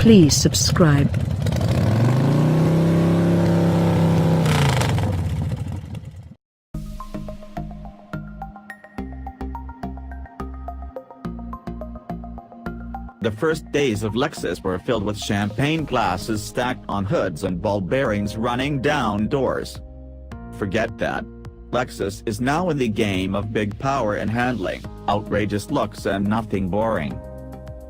Please subscribe. The first days of Lexus were filled with champagne glasses stacked on hoods and ball bearings running down doors. Forget that. Lexus is now in the game of big power and handling, outrageous looks and nothing boring.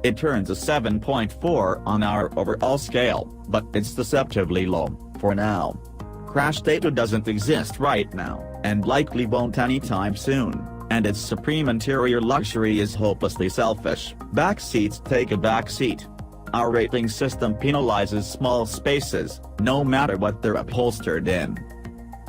It turns a 7.4 on our overall scale, but it's deceptively low, for now. Crash data doesn't exist right now, and likely won't anytime soon. And its supreme interior luxury is hopelessly selfish. Back seats take a back seat. Our rating system penalizes small spaces, no matter what they're upholstered in.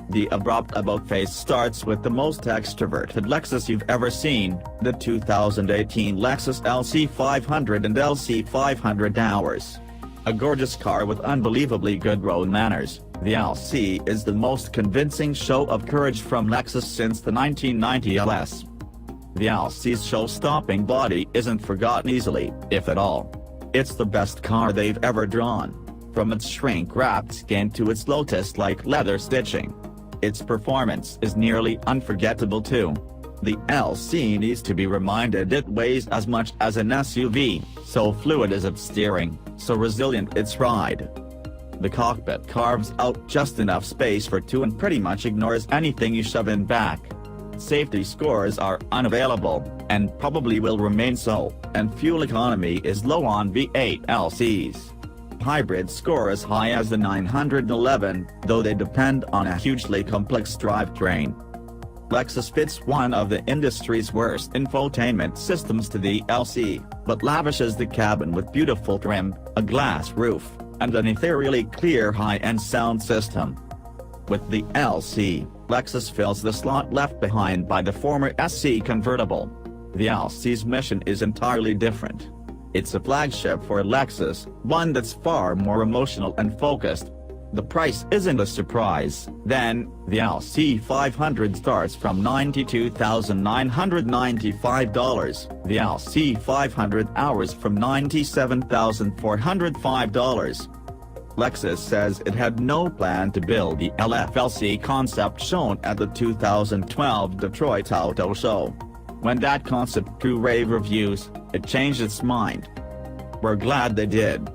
The abrupt about-face starts with the most extroverted Lexus you've ever seen, the 2018 Lexus LC 500 and LC 500 Hours. A gorgeous car with unbelievably good road manners, the LC is the most convincing show of courage from Lexus since the 1990 LS. The LC's show-stopping body isn't forgotten easily, if at all. It's the best car they've ever drawn. From its shrink-wrapped skin to its lotus-like leather stitching. Its performance is nearly unforgettable too. The LC needs to be reminded it weighs as much as an SUV, so fluid is its steering, so resilient its ride. The cockpit carves out just enough space for two and pretty much ignores anything you shove in back. Safety scores are unavailable, and probably will remain so, and fuel economy is low on V-8 LCs. Hybrid score as high as the 911, though they depend on a hugely complex drivetrain. Lexus fits one of the industry's worst infotainment systems to the LC, but lavishes the cabin with beautiful trim, a glass roof, and an ethereally clear high-end sound system. With the LC, Lexus fills the slot left behind by the former SC convertible. The LC's mission is entirely different. It's a flagship for Lexus, one that's far more emotional and focused. The price isn't a surprise, then. The LC 500 starts from $92,995, the LC 500 Hours from $97,405. Lexus says it had no plan to build the LFLC concept shown at the 2012 Detroit Auto Show. When that concept drew rave reviews, it changed its mind. We're glad they did.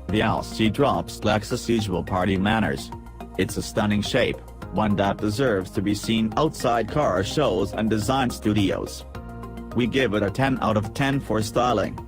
The LC drops Lexus' usual party manners. It's a stunning shape, one that deserves to be seen outside car shows and design studios. We give it a 10 out of 10 for styling.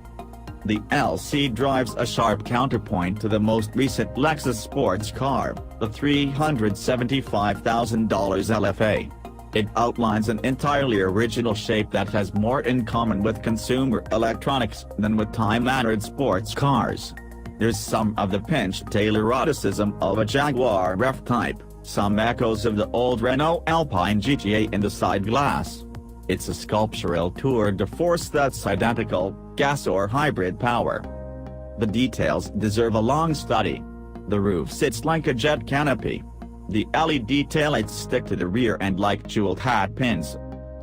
The LC drives a sharp counterpoint to the most recent Lexus sports car, the $375,000 LFA. It outlines an entirely original shape that has more in common with consumer electronics than with time-honored sports cars. There's some of the pinch-tail eroticism of a Jaguar F-Type, some echoes of the old Renault Alpine GTA in the side glass. It's a sculptural tour de force that's identical, gas or hybrid power. The details deserve a long study. The roof sits like a jet canopy. The LED taillights stick to the rear end like jeweled hat pins.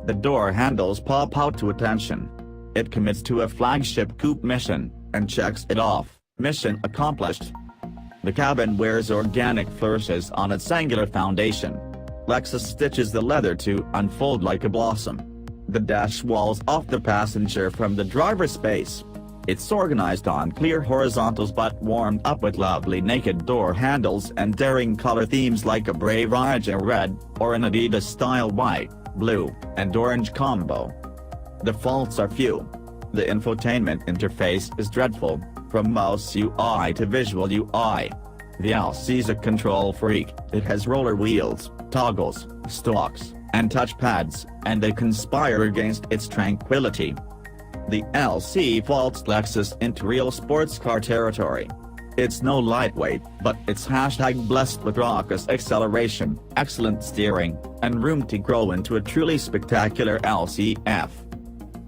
The door handles pop out to attention. It commits to a flagship coupe mission, and checks it off. Mission accomplished. The cabin wears organic flourishes on its angular foundation. Lexus stitches the leather to unfold like a blossom. The dash walls off the passenger from the driver's space. It's organized on clear horizontals but warmed up with lovely naked door handles and daring color themes like a brave Aja red, or an Adidas-style white, blue, and orange combo. The faults are few. The infotainment interface is dreadful, from mouse UI to visual UI. The LC's a control freak. It has roller wheels, toggles, stalks, and touchpads, and they conspire against its tranquility. The LC vaults Lexus into real sports car territory. It's no lightweight, but it's #blessed with raucous acceleration, excellent steering, and room to grow into a truly spectacular LCF.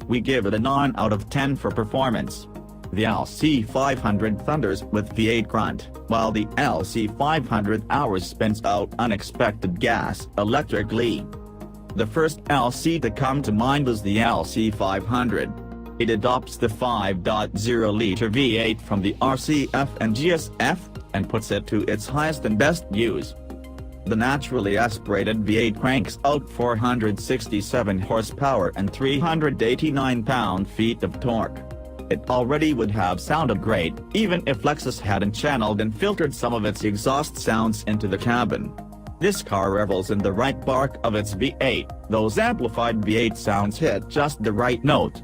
We give it a 9 out of 10 for performance. The LC 500 thunders with V8 grunt, while the LC 500 Hours spins out unexpected gas electrically. The first LC to come to mind was the LC 500. It adopts the 5.0-liter V8 from the RCF and GSF, and puts it to its highest and best use. The naturally aspirated V8 cranks out 467 horsepower and 389 pound-feet of torque. It already would have sounded great, even if Lexus hadn't channeled and filtered some of its exhaust sounds into the cabin. This car revels in the right bark of its V8, those amplified V8 sounds hit just the right note.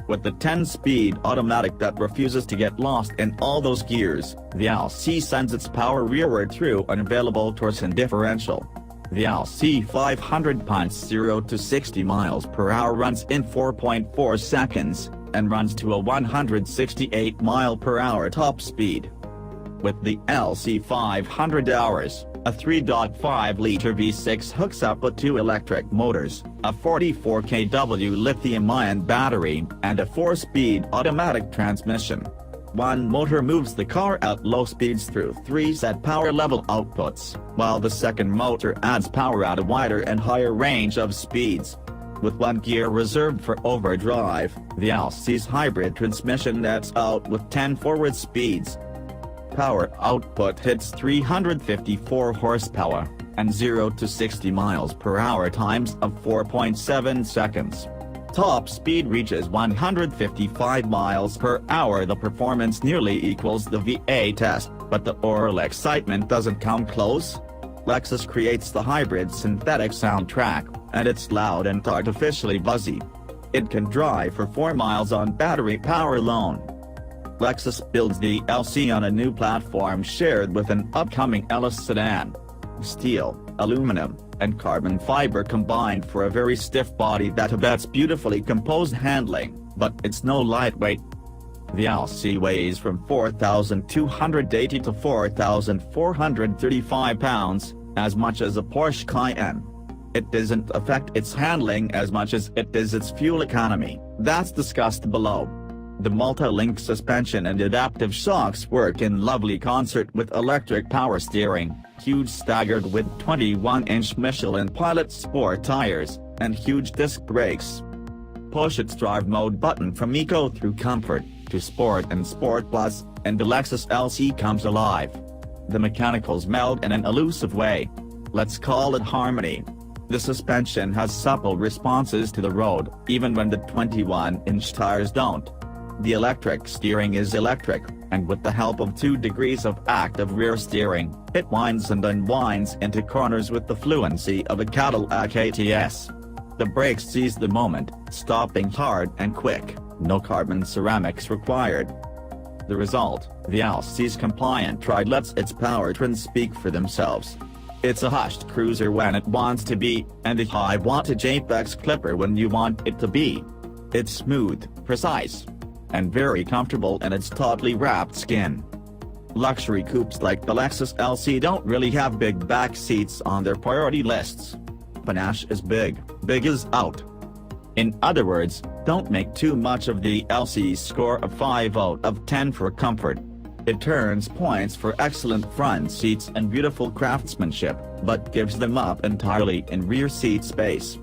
With the 10-speed automatic that refuses to get lost in all those gears, the LC sends its power rearward through unavailable torsion differential. The LC 500 punts 0 to 60 miles per hour runs in 4.4 seconds, and runs to a 168 mile per hour top speed. With the LC 500 hours, a 3.5-liter V6 hooks up with two electric motors, a 44 kW lithium-ion battery, and a 4-speed automatic transmission. One motor moves the car at low speeds through 3 set power level outputs, while the second motor adds power at a wider and higher range of speeds. With one gear reserved for overdrive, the LC's hybrid transmission nets out with 10 forward speeds. Power output hits 354 horsepower, and 0 to 60 miles per hour times of 4.7 seconds. Top speed reaches 155 miles per hour. The performance nearly equals the V8 test, but the oral excitement doesn't come close. Lexus creates the hybrid synthetic soundtrack, and it's loud and artificially buzzy. It can drive for 4 miles on battery power alone. Lexus builds the LC on a new platform shared with an upcoming LS sedan. Steel, aluminum, and carbon fiber combined for a very stiff body that abets beautifully composed handling, but it's no lightweight. The LC weighs from 4,280 to 4,435 pounds, as much as a Porsche Cayenne. It doesn't affect its handling as much as it does its fuel economy. That's discussed below. The multi-link suspension and adaptive shocks work in lovely concert with electric power steering, huge staggered with 21-inch Michelin Pilot Sport tires, and huge disc brakes. Push its drive mode button from Eco through Comfort to Sport and Sport Plus, and the Lexus LC comes alive. The mechanicals meld in an elusive way. Let's call it harmony. The suspension has supple responses to the road, even when the 21-inch tires don't. The electric steering is electric, and with the help of 2 degrees of active rear steering, it winds and unwinds into corners with the fluency of a Cadillac ATS. The brakes seize the moment, stopping hard and quick, no carbon ceramics required. The result, the LC's compliant ride lets its powertrain speak for themselves. It's a hushed cruiser when it wants to be, and a high-wattage apex clipper when you want it to be. It's smooth, precise, and very comfortable in its tautly wrapped skin. Luxury coupes like the Lexus LC don't really have big back seats on their priority lists. Panache is big, big is out. In other words, don't make too much of the LC's score of 5 out of 10 for comfort. It turns points for excellent front seats and beautiful craftsmanship, but gives them up entirely in rear seat space.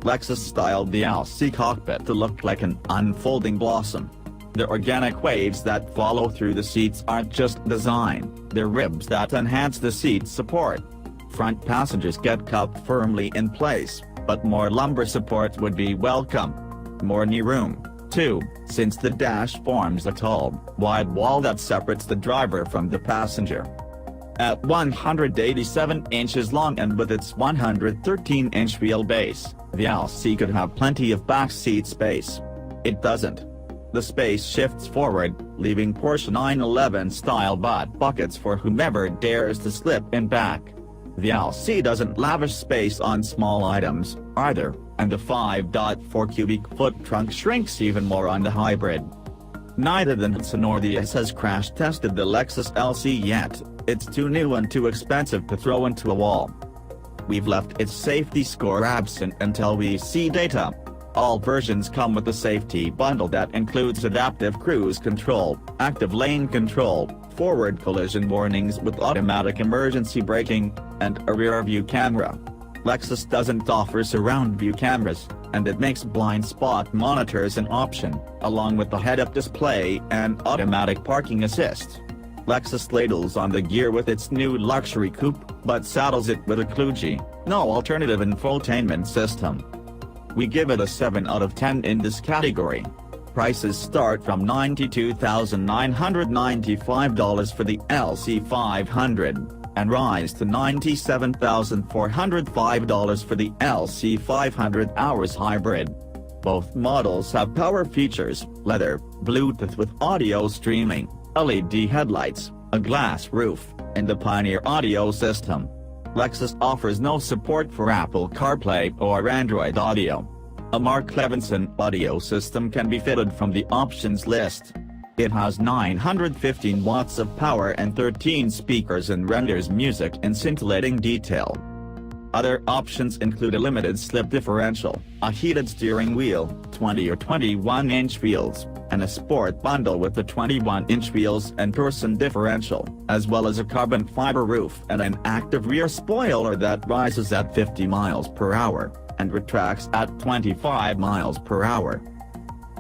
Lexus styled the LC cockpit to look like an unfolding blossom. The organic waves that follow through the seats aren't just design, they're ribs that enhance the seat support. Front passengers get cupped firmly in place, but more lumbar support would be welcome. More knee room, too, since the dash forms a tall, wide wall that separates the driver from the passenger. At 187 inches long and with its 113-inch wheelbase, the LC could have plenty of back seat space. It doesn't. The space shifts forward, leaving Porsche 911-style butt buckets for whomever dares to slip in back. The LC doesn't lavish space on small items, either, and the 5.4 cubic foot trunk shrinks even more on the hybrid. Neither the Nissan nor the S has crash-tested the Lexus LC yet. It's too new and too expensive to throw into a wall. We've left its safety score absent until we see data. All versions come with a safety bundle that includes adaptive cruise control, active lane control, forward collision warnings with automatic emergency braking, and a rear-view camera. Lexus doesn't offer surround view cameras, and it makes blind spot monitors an option, along with the head-up display and automatic parking assist. Lexus ladles on the gear with its new luxury coupe, but saddles it with a kludgy, no alternative infotainment system. We give it a 7 out of 10 in this category. Prices start from $92,995 for the LC500, and rise to $97,405 for the LC500 Hours Hybrid. Both models have power features, leather, Bluetooth with audio streaming, LED headlights, a glass roof, and the Pioneer audio system. Lexus offers no support for Apple CarPlay or Android Auto. A Mark Levinson audio system can be fitted from the options list. It has 915 watts of power and 13 speakers and renders music in scintillating detail. Other options include a limited slip differential, a heated steering wheel, 20 or 21-inch wheels, and a sport bundle with the 21-inch wheels and person differential, as well as a carbon fiber roof and an active rear spoiler that rises at 50 miles per hour, and retracts at 25 miles per hour.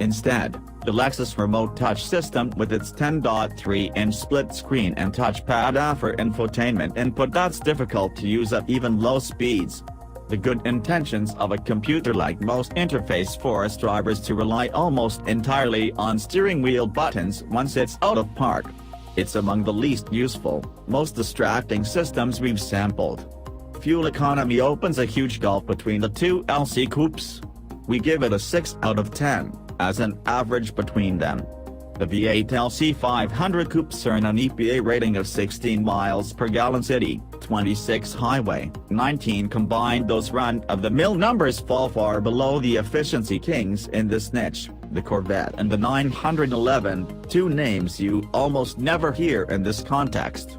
Instead, the Lexus Remote Touch system with its 10.3-inch split screen and touchpad offer infotainment input that's difficult to use at even low speeds. The good intentions of a computer like most interface force drivers to rely almost entirely on steering wheel buttons once it's out of park. It's among the least useful, most distracting systems we've sampled. Fuel economy opens a huge gulf between the two LC coupes. We give it a 6 out of 10. As an average between them. The V-8 LC 500 coupes earn an EPA rating of 16 miles per gallon city, 26 highway, 19 combined. Those run-of-the-mill numbers fall far below the efficiency kings in this niche, the Corvette and the 911, two names you almost never hear in this context.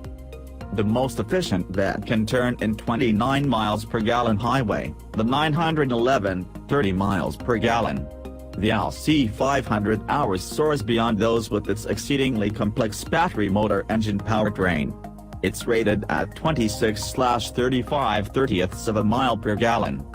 The most efficient vet can turn in 29 miles per gallon highway, the 911, 30 miles per gallon. The LC500 Hours soars beyond those with its exceedingly complex battery motor engine powertrain. It's rated at 26/35/30ths of a mile per gallon.